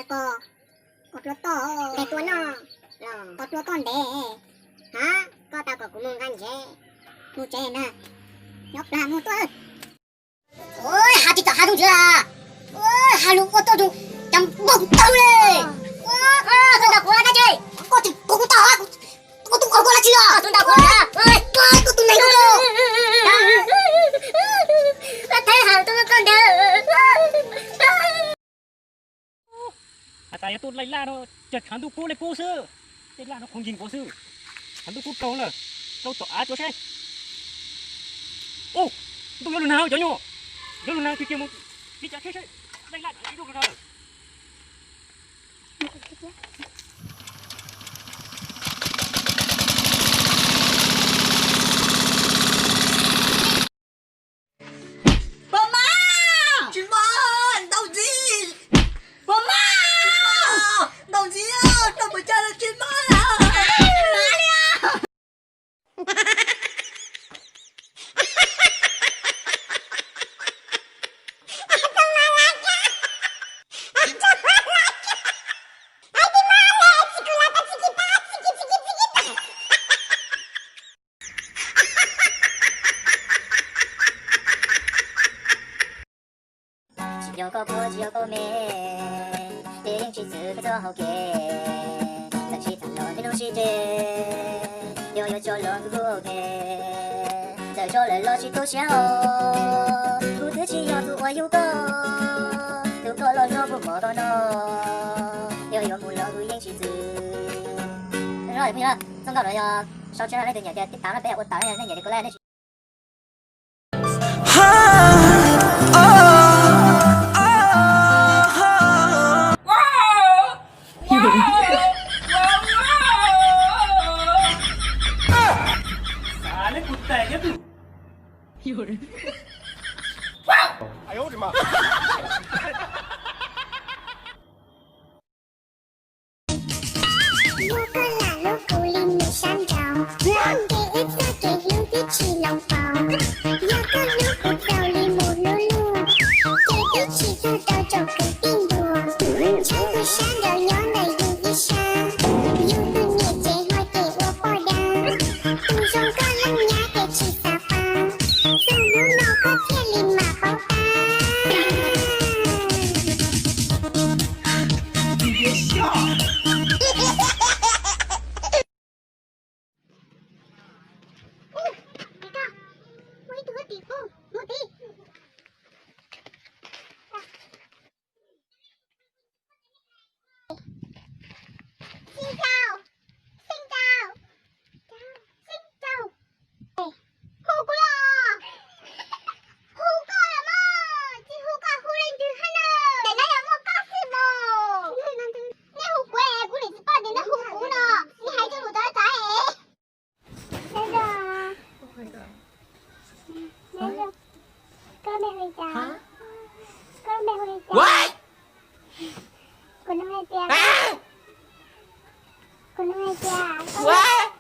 là có lúa to để tua nó có lúa con để hả có tao có cũng muốn ăn mua chè nè nhóc là mua tua ôi hà chị tao hà đúng chưa ôi hà lúc có tôi đúng chăm bông tao lên tôi đã qua đây chơi có thì cũng tao có tụi con là chưa tôi đã qua ơi có tụi này đâu thấy hà tôi con đỡ tại tôi lấy la nó chật hắn tu cô lấy cô sư thế là nó không nhìn cô sư hắn tu cô câu là câu tỏ á chỗ xe ô tôi vô lần nào cho nhô vô lần nào thì kia một đi chả thế lấy la đi đâu rồi只有个婆，只有个妹，定去自个做好嘅，在其他路的路世界，有就路不过嘅，在这里落去多想哦，不自己要做我有个，有个了就不摸到呢，有木了不引起子，然后平了，总搞了要少吃了那个年的，打了白我打了那年的过来那。有人！哎呦我的妈！如果拉入古林的山庄，给一次给路的起龙包，有个路不道里木噜噜，给一起土豆走个冰路，唱个山肉牛奶有一山，有个年节会给我包的，不用个冷呀给吃沙发，走路闹个天里马包大。你别笑。What? Con nói chưa? Con nói chưa? What?